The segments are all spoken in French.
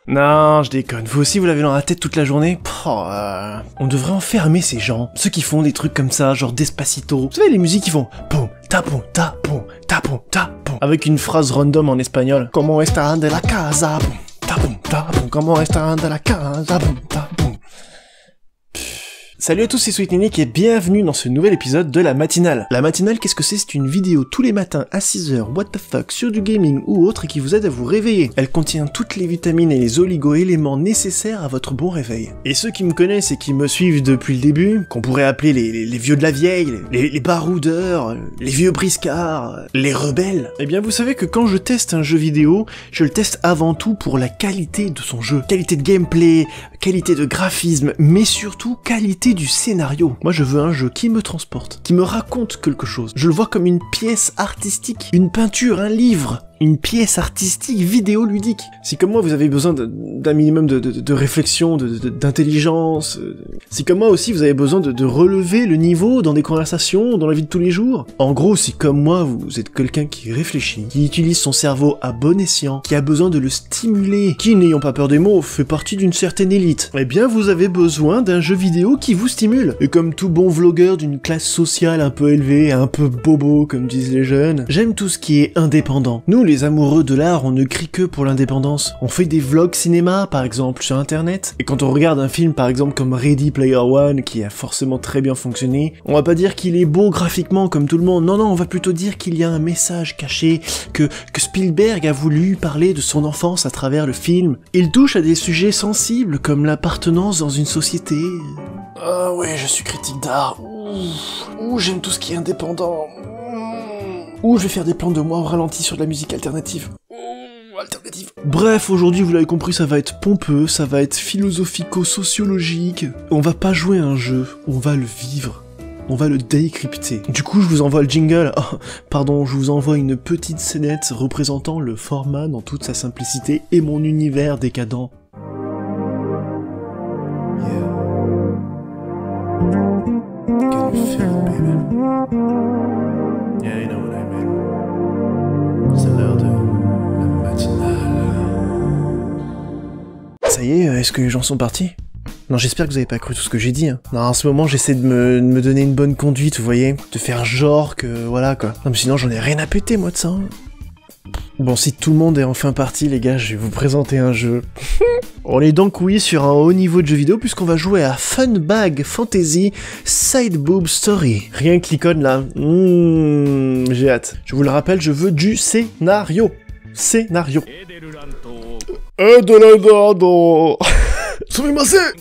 Non, je déconne. Vous aussi, vous l'avez dans la tête toute la journée? On devrait enfermer ces gens. Ceux qui font des trucs comme ça, genre Despacito. Vous savez, les musiques qui font pom, tapon, tapon, tapon, tapon. Avec une phrase random en espagnol. Como está de la casa? Tapon, tapon. Como está de la casa? Tapon. Salut à tous, c'est Sweetnick et bienvenue dans ce nouvel épisode de la matinale. La matinale, qu'est-ce que c'est? C'est une vidéo tous les matins à 6h, what the fuck, sur du gaming ou autre et qui vous aide à vous réveiller. Elle contient toutes les vitamines et les oligo-éléments nécessaires à votre bon réveil. Et ceux qui me connaissent et qui me suivent depuis le début, qu'on pourrait appeler les vieux de la vieille, les baroudeurs, les vieux briscards, les rebelles, eh bien vous savez que quand je teste un jeu vidéo, je le teste avant tout pour la qualité de son jeu. Qualité de gameplay, qualité de graphisme, mais surtout qualité du scénario. Moi je veux un jeu qui me transporte, qui me raconte quelque chose. Je le vois comme une pièce artistique, une peinture, un livre, une pièce artistique vidéoludique. Si comme moi vous avez besoin d'un minimum de réflexion, d'intelligence, si comme moi aussi vous avez besoin de relever le niveau dans des conversations, dans la vie de tous les jours, en gros si comme moi vous êtes quelqu'un qui réfléchit, qui utilise son cerveau à bon escient, qui a besoin de le stimuler, qui n'ayant pas peur des mots fait partie d'une certaine élite, eh bien vous avez besoin d'un jeu vidéo qui vous stimule. Et comme tout bon vlogueur d'une classe sociale un peu élevée, un peu bobo comme disent les jeunes, j'aime tout ce qui est indépendant. Nous les amoureux de l'art, on ne crie que pour l'indépendance. On fait des vlogs cinéma, par exemple, sur internet. Et quand on regarde un film, par exemple, comme Ready Player One, qui a forcément très bien fonctionné, on va pas dire qu'il est beau graphiquement comme tout le monde. Non, on va plutôt dire qu'il y a un message caché, que Spielberg a voulu parler de son enfance à travers le film. Il touche à des sujets sensibles, comme l'appartenance dans une société. Ah ouais, je suis critique d'art. Ouh, j'aime tout ce qui est indépendant. Ou je vais faire des plans de moi au ralenti sur de la musique alternative. Alternative. Bref, aujourd'hui, vous l'avez compris, ça va être pompeux, ça va être philosophico-sociologique. On va pas jouer à un jeu, on va le vivre. On va le décrypter. Du coup, je vous envoie le jingle. Oh, pardon, je vous envoie une petite scénette représentant le format dans toute sa simplicité et mon univers décadent. Can you feel it, baby? Yeah, you know what I mean. C'est l'heure de la matinale. Ça y est, est-ce que les gens sont partis? Non, j'espère que vous avez pas cru tout ce que j'ai dit. Hein. Non, en ce moment, j'essaie de me donner une bonne conduite, vous voyez? De faire genre que... voilà, quoi. Non, mais sinon, j'en ai rien à péter, moi, de ça. Hein. Bon, si tout le monde est enfin parti, les gars, je vais vous présenter un jeu. On est donc, oui, sur un haut niveau de jeu vidéo, puisqu'on va jouer à Funbag Fantasy Side Boob Story. Rien que l'icône, là. J'ai hâte. Je vous le rappelle, je veux du scénario. Scénario. Edelando. Sauvez-moi ça.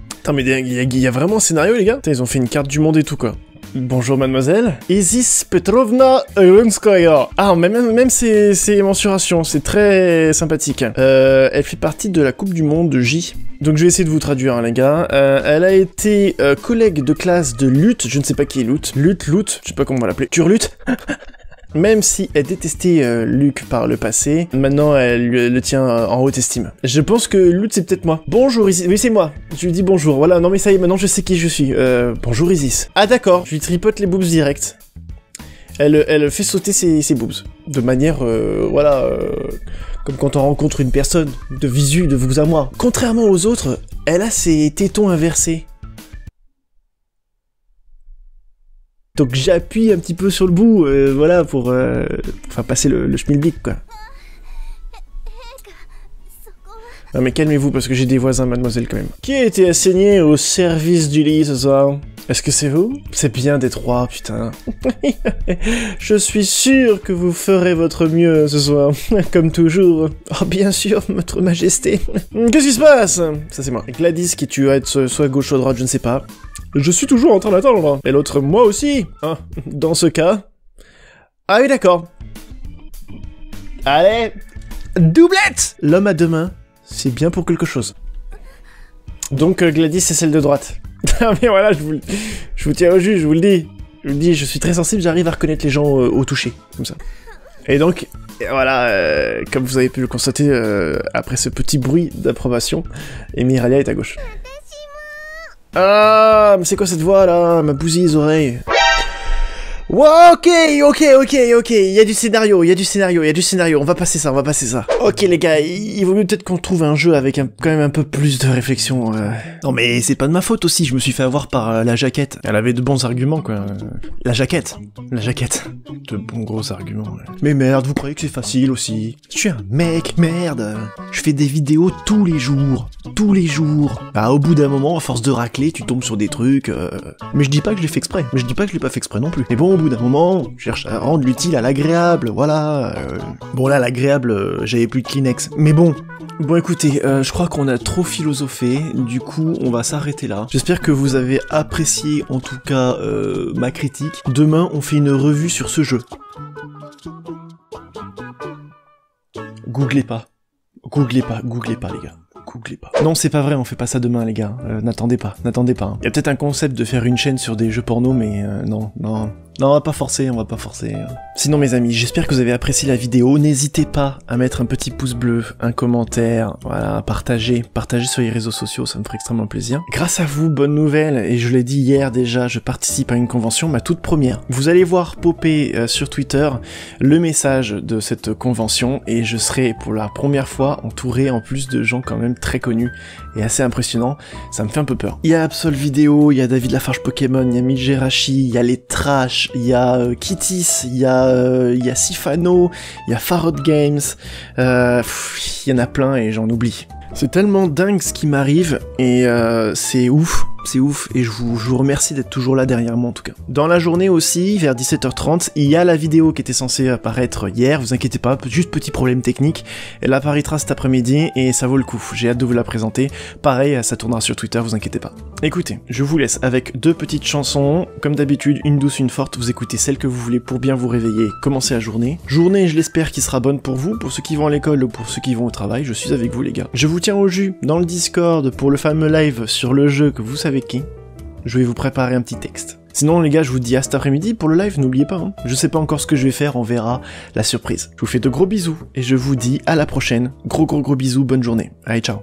Putain, mais il y a vraiment un scénario, les gars? Putain, ils ont fait une carte du monde et tout, quoi. Bonjour mademoiselle. Isis Petrovna Runskaya. Ah, même ses mensurations, c'est très sympathique. Elle fait partie de la Coupe du Monde de J. Donc je vais essayer de vous traduire, hein, les gars. Elle a été collègue de classe de Lutte, je ne sais pas qui est Lutte, je sais pas comment on va l'appeler. Turlutte. Même si elle détestait Luc par le passé, maintenant elle le tient en haute estime. Je pense que Luc c'est peut-être moi. Bonjour Isis, oui c'est moi. Je lui dis bonjour, voilà, non mais ça y est, maintenant je sais qui je suis. Bonjour Isis. Ah d'accord, je lui tripote les boobs direct. Elle fait sauter ses boobs. De manière, voilà, comme quand on rencontre une personne, de visu, de vous à moi. Contrairement aux autres, elle a ses tétons inversés. Donc j'appuie un petit peu sur le bout, voilà, pour enfin passer le schmilblick, quoi. Non mais calmez-vous, parce que j'ai des voisins, mademoiselle, quand même. Qui a été assigné au service du lit ce soir? Est-ce que c'est vous? C'est bien des trois, putain. Je suis sûr que vous ferez votre mieux ce soir, comme toujours. Oh bien sûr, votre majesté. Qu'est-ce qui se passe? Ça c'est moi. Gladys, qui tu vas être soit à gauche ou à droite, je ne sais pas. Je suis toujours en train d'attendre. Et l'autre, moi aussi. Hein, dans ce cas... Ah oui, d'accord. Allez, doublette! L'homme à deux mains, c'est bien pour quelque chose. Donc Gladys, c'est celle de droite. Ah mais voilà, je vous tiens au jus, je vous le dis. Je vous le dis, je suis très sensible, j'arrive à reconnaître les gens au toucher, comme ça. Et donc, voilà, comme vous avez pu le constater, après ce petit bruit d'approbation, Emiralia est à gauche. Ah, mais c'est quoi cette voix là? Ma bousille les oreilles. Wow, ok, il y a du scénario, on va passer ça, Ok les gars, il vaut mieux peut-être qu'on trouve un jeu avec quand même un peu plus de réflexion. Non mais c'est pas de ma faute aussi, je me suis fait avoir par la jaquette. Elle avait de bons arguments quoi. La jaquette. De bons gros arguments. Ouais. Mais merde, vous croyez que c'est facile aussi? Je suis un mec, merde. Je fais des vidéos tous les jours. Bah au bout d'un moment, à force de racler, tu tombes sur des trucs... Mais je dis pas que je l'ai fait exprès, mais je dis pas que je l'ai pas fait exprès non plus. Mais bon, au bout d'un moment, je cherche à rendre l'utile à l'agréable, voilà. Bon là, l'agréable, j'avais plus de Kleenex. Mais bon... Bon écoutez, je crois qu'on a trop philosophé, du coup on va s'arrêter là. J'espère que vous avez apprécié en tout cas ma critique. Demain on fait une revue sur ce jeu. Googlez pas les gars. Non c'est pas vrai, on fait pas ça demain les gars, n'attendez pas. Il y a peut-être un concept de faire une chaîne sur des jeux porno mais non, on va pas forcer. Sinon mes amis, j'espère que vous avez apprécié la vidéo, n'hésitez pas à mettre un petit pouce bleu, un commentaire, voilà, partager sur les réseaux sociaux, ça me ferait extrêmement plaisir. Grâce à vous, bonne nouvelle, et je l'ai dit hier déjà, je participe à une convention, ma toute première. Vous allez voir popper sur Twitter le message de cette convention, et je serai pour la première fois entouré en plus de gens quand même très connus et assez impressionnants, ça me fait un peu peur. Il y a Absol Vidéo, il y a David Lafarge Pokémon, il y a Mijerashi, il y a les Trash, il y a Kittis, il y a Sifano, il y a Farod Games, il y en a plein et j'en oublie. C'est tellement dingue ce qui m'arrive et c'est ouf, et je vous remercie d'être toujours là derrière moi en tout cas. Dans la journée aussi, vers 17h30, il y a la vidéo qui était censée apparaître hier, vous inquiétez pas, juste petit problème technique, elle apparaîtra cet après-midi et ça vaut le coup, j'ai hâte de vous la présenter, pareil, ça tournera sur Twitter, vous inquiétez pas. Écoutez, je vous laisse avec deux petites chansons, comme d'habitude, une douce, une forte, vous écoutez celle que vous voulez pour bien vous réveiller, commencer la journée. Journée, je l'espère, qui sera bonne pour vous, pour ceux qui vont à l'école ou pour ceux qui vont au travail, je suis avec vous les gars. Je vous tiens au jus dans le Discord pour le fameux live sur le jeu que vous savez qui. Je vais vous préparer un petit texte. Sinon les gars, je vous dis à cet après-midi pour le live, n'oubliez pas, hein. Je sais pas encore ce que je vais faire, on verra la surprise. Je vous fais de gros bisous et je vous dis à la prochaine. Gros bisous, bonne journée. Allez, ciao.